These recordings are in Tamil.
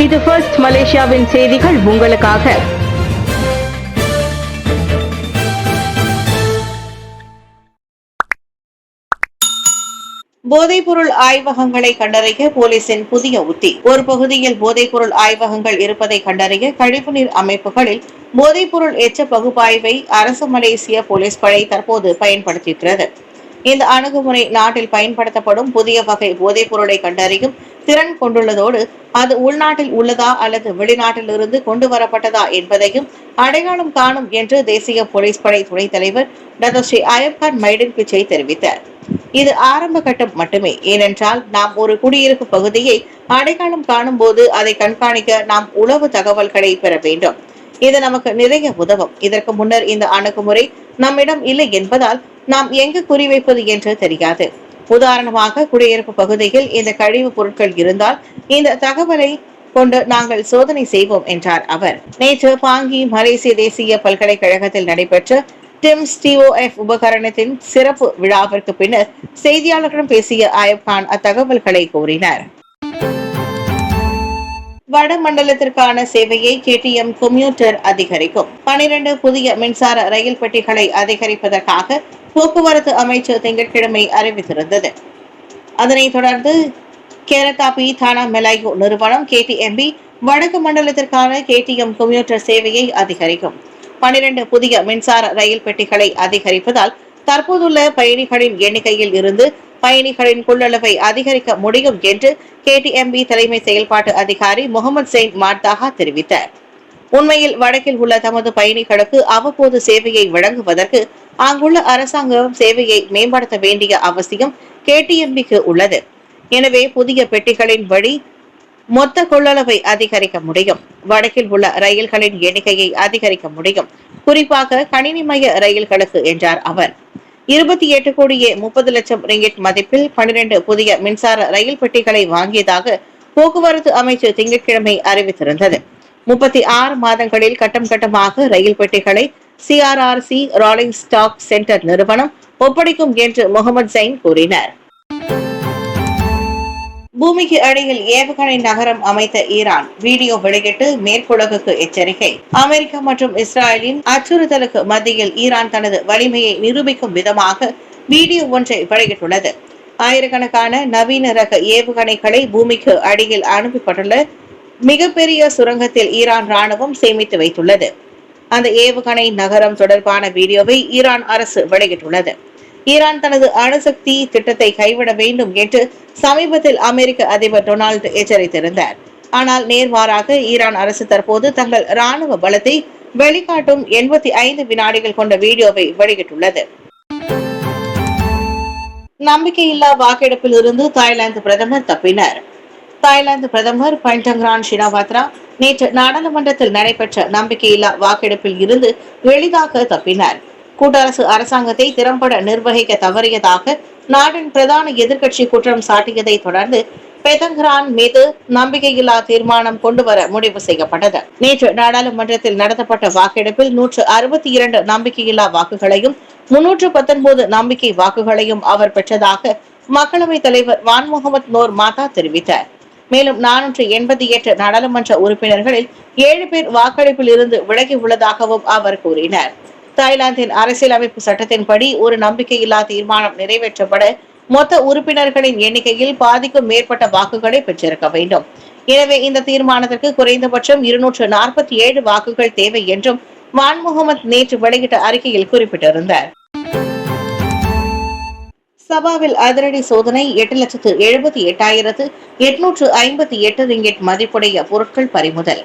இது ஃபர்ஸ்ட் மலேசியாவின் செய்திகள் உங்களுக்காக. போதைப்பொருள் ஆய்வகங்களை கண்டறிய போலீசின் புதிய உத்தி. ஒரு பகுதியில் போதைப்பொருள் ஆய்வகங்கள் இருப்பதை கண்டறிய கழிவுநீர் அமைப்புகளில் போதைப்பொருள் எச்ச பகுப்பாய்வை அரசு மலேசிய போலீஸ் படை தற்போது பயன்படுத்துகிறது. இந்த அணுகுமுறை நாட்டில் பயன்படுத்தப்படும் புதிய வகை போதைப் பொருளை கண்டறியும் திறன் கொண்டுள்ளதோடு அது உள்நாட்டில் உள்ளதா அல்லது வெளிநாட்டிலிருந்து கொண்டு வரப்பட்டதா என்பதையும் அடையாளம் காணும் என்று தேசிய போலீஸ் படை துணைத் தலைவர் டாக்டர் ஸ்ரீ அயப்கான் மைடின் பிச்சை தெரிவித்தார். இது ஆரம்ப கட்டம் மட்டுமே. ஏனென்றால் நாம் ஒரு குடியிருப்பு பகுதியை அடையாளம் காணும் போது அதை கண்காணிக்க நாம் உளவு தகவல்களை பெற வேண்டும். இது நமக்கு நிறைய உதவும். இதற்கு முன்னர் இந்த அணுகுமுறை நம்மிடம் இல்லை என்பதால் நாம் எங்கு குறிவைப்பது என்று தெரியாது. உதாரணமாக குடியிருப்பு பகுதியில் இந்த கழிவுப் பொருட்கள் இருந்தால் இந்த தகவலை கொண்டு நாங்கள் சோதனை செய்வோம் என்றார் அவர். நேற்று பாங்கி மலேசிய தேசிய பல்கலைக்கழகத்தில் நடைபெற்ற டிம்ஸ் டிஓஎஃப் உபகரணத்தின் சிறப்பு விழாவிற்கு பின்னர் செய்தியாளர்களிடம் பேசிய அயப்கான் அத்தகவல்களை கூறினார். வடமண்டலத்திற்கான சேவையை KTM கம்யூட்டர் அதிகரிக்கும். 12 புதிய மின்சார ரயில் பெட்டிகளை அதிகரிப்பதற்காக போக்குவரத்து அமைச்சர் திங்கட்கிழமை அறிவித்திருந்தது. அதனைத் தொடர்ந்து கேரதாபி தானா மெலாயோ நிறுவனம் KTMB வடக்கு மண்டலத்திற்கான KTM கம்யூட்டர் சேவையை அதிகரிக்கும். 12 புதிய மின்சார ரயில் பெட்டிகளை அதிகரிப்பதால் தற்போதுள்ள பயணிகளின் எண்ணிக்கையில் இருந்து பயணிகளின் கொள்ளளவை அதிகரிக்க முடியும் என்று KTMB தலைமை செயல்பாட்டு அதிகாரி முகமது செயின் மார்தாகா தெரிவித்தார். உண்மையில் வடக்கில் உள்ள தமது பயணிகளுக்கு அவ்வப்போது சேவையை வழங்குவதற்கு அங்குள்ள அரசாங்கம் சேவையை மேம்படுத்த வேண்டிய அவசியம் KTMBக்கு உள்ளது. எனவே புதிய பெட்டிகளின் வழி மொத்த கொள்ளளவை அதிகரிக்க முடியும். வடக்கில் உள்ள ரயில்களின் எண்ணிக்கையை அதிகரிக்க முடியும், குறிப்பாக கணினிமய ரயில்களுக்கு என்றார் அவர். 28 கோடியே 30 லட்சம் ரிங்கிட் மதிப்பில் 12 புதிய மின்சார ரயில் பெட்டிகளை வாங்கியதாக போக்குவரத்து அமைச்சர் திங்கட்கிழமை அறிவித்திருந்தது. 36 மாதங்களில் கட்டம் கட்டமாக ரயில் பெட்டிகளை CRRC ரோலிங் ஸ்டாக் சென்டர் நிறுவனம் ஒப்படைக்கும் என்று முகமது சைன் கூறினார். பூமிக்கு அடியில் ஏவுகணை நகரம் அமைத்த ஈரான் வீடியோ வெளியிட்டு மேற்குலகுக்கு எச்சரிக்கை. அமெரிக்கா மற்றும் இஸ்ரேலின் அச்சுறுத்தலுக்கு மத்தியில் ஈரான் தனது வலிமையை நிரூபிக்கும் விதமாக வீடியோ ஒன்றை வெளியிட்டுள்ளது. ஆயிரக்கணக்கான நவீன ரக ஏவுகணைகளை பூமிக்கு அடியில் அனுப்பப்பட்டுள்ள மிகப்பெரிய சுரங்கத்தில் ஈரான் ராணுவம் சேமித்து வைத்துள்ளது. அந்த ஏவுகணை நகரம் தொடர்பான வீடியோவை ஈரான் அரசு வெளியிட்டுள்ளது. ஈரான் தனது அணுசக்தி திட்டத்தை கைவிட வேண்டும் என்று சமீபத்தில் அமெரிக்க அதிபர் டொனால்டு எச்சரித்திருந்தார். ஆனால் நேர்மாறாக ஈரான் அரசு தற்போது தங்கள் ராணுவ பலத்தை வெளிக்காட்டும் 85 வினாடிகள் கொண்ட வீடியோவை வெளியிட்டுள்ளது. நம்பிக்கையில்லா வாக்கெடுப்பில் இருந்து தாய்லாந்து பிரதமர் தப்பினார். தாய்லாந்து பிரதமர் பண்டங்ரான் ஷினவாத்ரா நேற்று நாடாளுமன்றத்தில் நடைபெற்ற நம்பிக்கையில்லா வாக்கெடுப்பில் இருந்து எளிதாக தப்பினார். கூட்டரசு அரசாங்கத்தை திறம்பட நிர்வகிக்க தவறியதாக நாட்டின் பிரதான எதிர்க்கட்சி குற்றம் சாட்டியதை தொடர்ந்து பெதங்ரான் மீது நம்பிக்கையில்லா தீர்மானம் கொண்டுவர முடிவு செய்யப்பட்டது. நேற்று நாடாளுமன்றத்தில் நடத்தப்பட்ட வாக்கெடுப்பில் 162 நம்பிக்கையில்லா வாக்குகளையும் 319 நம்பிக்கை வாக்குகளையும் அவர் பெற்றதாக மக்களவைத் தலைவர் வான் முகமது நோர் மாதா தெரிவித்தார். மேலும் 488 நாடாளுமன்ற உறுப்பினர்களில் 7 பேர் வாக்களிப்பில் இருந்து விலகி உள்ளதாகவும் அவர் கூறினார். தாய்லாந்தின் அரசியலமைப்பு சட்டத்தின்படி ஒரு நம்பிக்கையில்லா தீர்மானம் நிறைவேற்றப்பட மொத்த உறுப்பினர்களின் எண்ணிக்கையில் பாதிக்கும் மேற்பட்ட வாக்குகளை பெற்றிருக்க வேண்டும். எனவே இந்த தீர்மானத்திற்கு குறைந்தபட்சம் 247 வாக்குகள் தேவை என்றும் வான் முகமது நேற்று வெளியிட்ட அறிக்கையில் குறிப்பிட்டிருந்தார். சபாவில் அதிரடி சோதனை. 8,78,858 ரிங்கிட் மதிப்புடைய பொருட்கள் பறிமுதல்.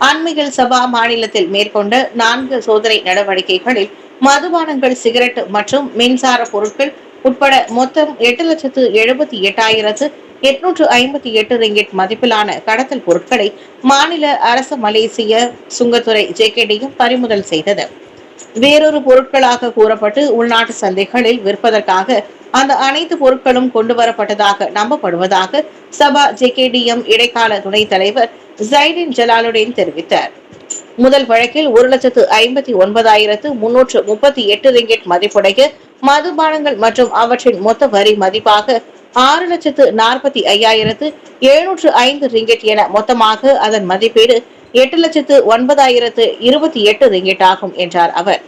அண்மையில் சபா மாநிலத்தில் மேற்கொண்ட 4 சோதனை நடவடிக்கைகளில் மதுபானங்கள், சிகரெட் மற்றும் மின்சார பொருட்கள் உட்பட மொத்தம் 8,78,858 ரிங்கிட் மதிப்பிலான கடத்தல் பொருட்களை மாநில அரசு மலேசிய சுங்கத்துறை JKDயும் பறிமுதல் செய்தது. வேறொரு பொருட்களாக கூறப்பட்டு உள்நாட்டு சந்தைகளில் விற்பதற்காக அந்த அனைத்து பொருட்களும் கொண்டு வரப்பட்டதாக நம்பப்படுவதாக சபா JKDM இடைக்கால துணைத் தலைவர் ஜைடின் ஜலாலுடீன் தெரிவித்தார். முதல் வழக்கில் 1,59,338 ரிங்கிட் மதிப்புடைய மதுபானங்கள் மற்றும் அவற்றின் மொத்த வரி மதிப்பாக 6,45,705 ரிங்கெட் என மொத்தமாக அதன் மதிப்பீடு 8,09,028 ரிங்கெட் ஆகும் என்றார் அவர்.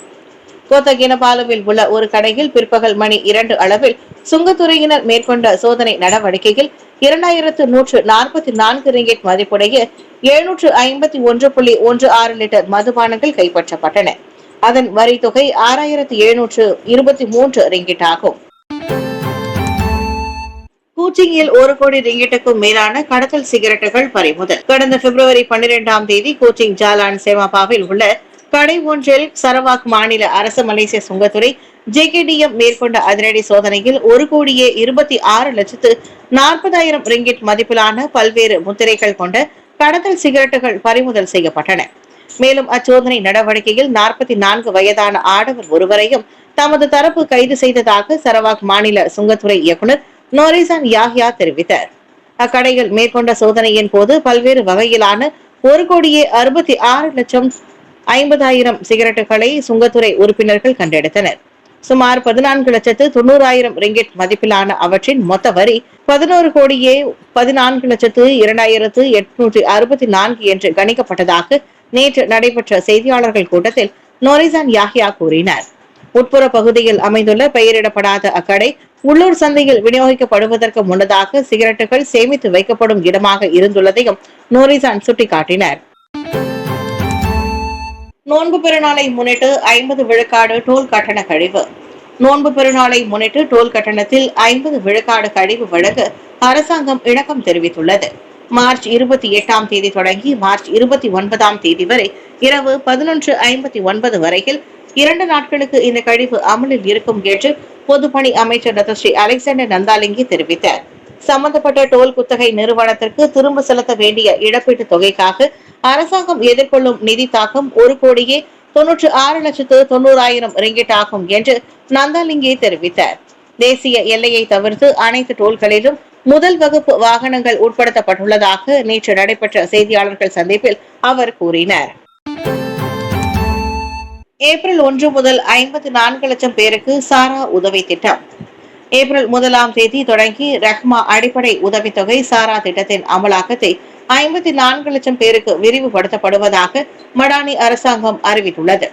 கோத்தகினபாலுவில் உள்ள ஒரு கடையில் பிற்பகல் மணி 2 அளவில் சுங்கத்துறையினர் மேற்கொண்ட சோதனை நடவடிக்கையில் 2,144 ரிங்கெட் மதிப்புடைய 751.16 லிட்டர் மதுபானங்கள் கைப்பற்றப்பட்டன. அதன் வரி தொகை 6,723 ரிங்கெட் ஆகும். கூச்சிங்கில் 1 கோடி ரிங்கெட்டுக்கும் மேலான கடத்தல் சிகரெட்டுகள் பறிமுதல். கடந்த பிப்ரவரி 12ஆம் தேதி கூச்சிங் ஜாலான் செமாபாவில் உள்ள கடை ஒன்றில் சரவாக் மாநில அரசு மலேசிய சுங்கத்துறை JKDM மேற்கொண்ட அதிரடி சோதனையில் 1,26,40,000 ரிங்கெட் மதிப்பிலான பல்வேறு முத்திரைகள் கொண்ட கடத்தல் சிகரெட்டுகள் பறிமுதல் செய்யப்பட்டன. மேலும் அச்சோதனை நடவடிக்கையில் 44 வயதான ஆடவர் ஒருவரையும் தமது தரப்பு கைது செய்ததாக சரவாக் மாநில சுங்கத்துறை இயக்குநர் நோரிசான் யாஹ்யா தெரிவித்தார். அக்கடையில் மேற்கொண்ட சோதனையின் போது பல்வேறு வகையிலான 1,66,50,000 சிகரெட்டுகளை சுங்கத்துறை உறுப்பினர்கள் கண்டெடுத்தனர். சுமார் 14,90,000 ரிங்கெட் மதிப்பிலான அவற்றின் மொத்த வரி 11,14,02,864 என்று கணிக்கப்பட்டதாக நேற்று நடைபெற்ற செய்தியாளர்கள் கூட்டத்தில் நோரிசான் யாஹ்யா கூறினார். உட்புற பகுதியில் அமைந்துள்ள பெயரிடப்படாத அக்கடை உள்ளூர் சந்தையில் விநியோகிக்கப்படுவதற்கு முன்னதாக சிகரெட்டுகள் சேமித்து வைக்கப்படும் இடமாக இருந்துள்ளதையும் நோரிசான் சுட்டிக்காட்டினார். நோன்பு பெருநாளை முன்னிட்டு 50 விழுக்காடு டோல் கட்டண கழிவு. நோன்பு பெருநாளை முன்னிட்டு டோல் கட்டணத்தில் 50 விழுக்காடு கழிவு வழங்க அரசாங்கம் இணக்கம் தெரிவித்துள்ளது. மார்ச் 28ஆம் தேதி தொடங்கி மார்ச் 29ஆம் தேதி வரை இரவு 11:59 வரையில் 2 நாட்களுக்கு இந்த கழிவு அமலில் இருக்கும் என்று பொதுப்பணி அமைச்சர் டத்தஸ்ரீ அலெக்சாண்டர் நந்தாலிங்கி தெரிவித்தார். சம்பந்தப்பட்ட டோல் குத்தகை நிறுவனத்திற்கு திரும்ப செலுத்த வேண்டிய இழப்பீட்டு தொகைக்காக அரசாங்கம் எதிர்கொள்ளும் நிதி தாக்கம் 1,96,90,000 ரிங்கெட் ஆகும் என்று நந்தாலிங்கி தெரிவித்தார். தேசிய எல்லையை தவிர்த்து அனைத்து டோல்களிலும் முதல் வகுப்பு வாகனங்கள் உட்படுத்தப்பட்டுள்ளதாக நேற்று நடைபெற்ற செய்தியாளர்கள் சந்திப்பில் அவர் கூறினார். ஏப்ரல் 1 முதல் 54 லட்சம் பேருக்கு சாரா உதவி திட்டம். ஏப்ரல் 1ஆம் தேதி தொடங்கி ரஹ்மா அடிப்படை உதவித்தொகை சாரா திட்டத்தின் அமலாக்கத்தை 54 லட்சம் பேருக்கு விரிவுபடுத்தப்படுவதாக மடானி அரசாங்கம் அறிவித்துள்ளது.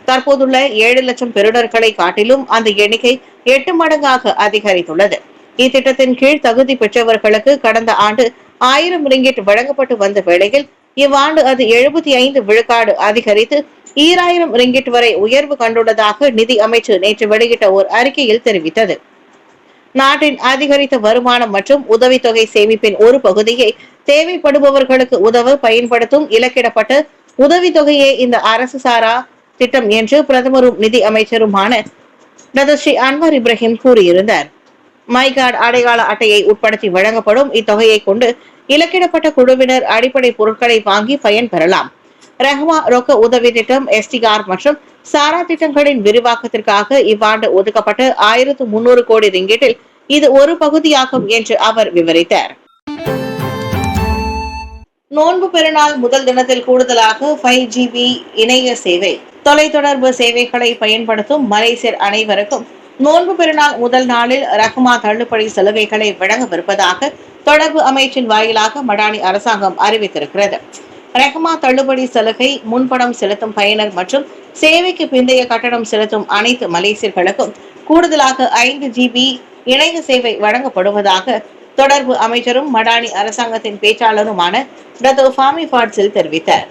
தற்போதுள்ள 7 லட்சம் பெறுநர்களை காட்டிலும் அந்த எண்ணிக்கை 8 மடங்காக அதிகரித்துள்ளது. இத்திட்டத்தின் கீழ் தகுதி பெற்றவர்களுக்கு கடந்த ஆண்டு 1000 ரிங்கெட் வழங்கப்பட்டு வந்த வேளையில் இவ்வாண்டு அது 75 விழுக்காடு அதிகரித்து 2000 ரிங்கெட் வரை உயர்வு கண்டுள்ளதாக நிதி அமைச்சு நேற்று வெளியிட்ட ஒரு அறிக்கையில் தெரிவித்தது. நாட்டின் அதிகரித்த வருமானம் மற்றும் உதவித்தொகை சேமிப்பின் ஒரு பகுதியை தேவைப்படுபவர்களுக்கு உதவ பயன்படுத்தும் இலக்கிடப்பட்ட உதவித்தொகையே இந்த அரசு சாரா திட்டம் என்று பிரதமரும் நிதி அமைச்சருமான டத்தஸ்ரீ அன்வார் இப்ராஹிம் கூறியிருந்தார். மைகார்டு அடையாள அட்டையை உட்படுத்தி வழங்கப்படும் இத்தொகையை கொண்டு இலக்கிடப்பட்ட குழுவினர் அடிப்படை பொருட்களை வாங்கி பயன்பெறலாம். ரஹ்மா ரொக்க உதவி திட்டம், STR மற்றும் சாரா திட்டங்களின் விரிவாக்கத்திற்காக இவ்வாண்டு ஒதுக்கப்பட்ட 1,300 கோடி ரிங்கெட்டில் இது ஒரு பகுதியாகும் என்று அவர் விவரித்தார். நோன்பு பெருநாள் முதல் தினத்தில் கூடுதலாக 5GB இணைய சேவை. தொலைத்தொடர்பு சேவைகளை பயன்படுத்தும் மலேசியர் அனைவருக்கும் நோன்பு பெருநாள் முதல் நாளில் ரஹ்மா தள்ளுபடி சலுகைகளை வழங்கவிருப்பதாக தொடர்பு அமைச்சின் வாயிலாக மடானி அரசாங்கம் அறிவித்திருக்கிறது. ரஹ்மா தள்ளுபடி சலுகை முன்பணம் செலுத்தும் பயனர் மற்றும் சேவைக்கு பிந்தைய கட்டணம் செலுத்தும் அனைத்து மலேசியர்களுக்கும் கூடுதலாக 5GB இணைய சேவை வழங்கப்படுவதாக தொடர்பு அமைச்சரும் மடானி அரசாங்கத்தின் பேச்சாளருமான டத்தோ ஃபாமி ஃபாட்ஸில் தெரிவித்தார்.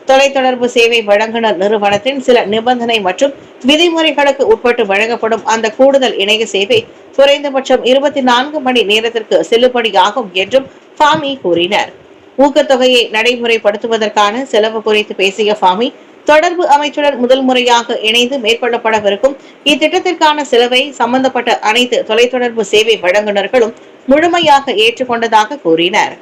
தொலைத்தொடர்பு சேவை வழங்குனர் நிறுவனத்தின் சில நிபந்தனை மற்றும் விதிமுறைகளுக்கு உட்பட்டு வழங்கப்படும் அந்த கூடுதல் இணைய சேவை குறைந்தபட்சம் 24 மணி நேரத்திற்கு செல்லுபடியாகும் என்றும் ஃபாமி கூறினார். ஊக்கத்தொகையை நடைமுறைப்படுத்துவதற்கான செலவு குறித்து பேசிய ஃபாமி, தொடர்பு அமைச்சுடன் முதல் முறையாக இணைந்து மேற்கொள்ளப்படவிருக்கும் இத்திட்டத்திற்கான செலவை சம்பந்தப்பட்ட அனைத்து தொலைத்தொடர்பு சேவை வழங்குநர்களும் முழுமையாக ஏற்றுக்கொண்டதாக கூறினார்.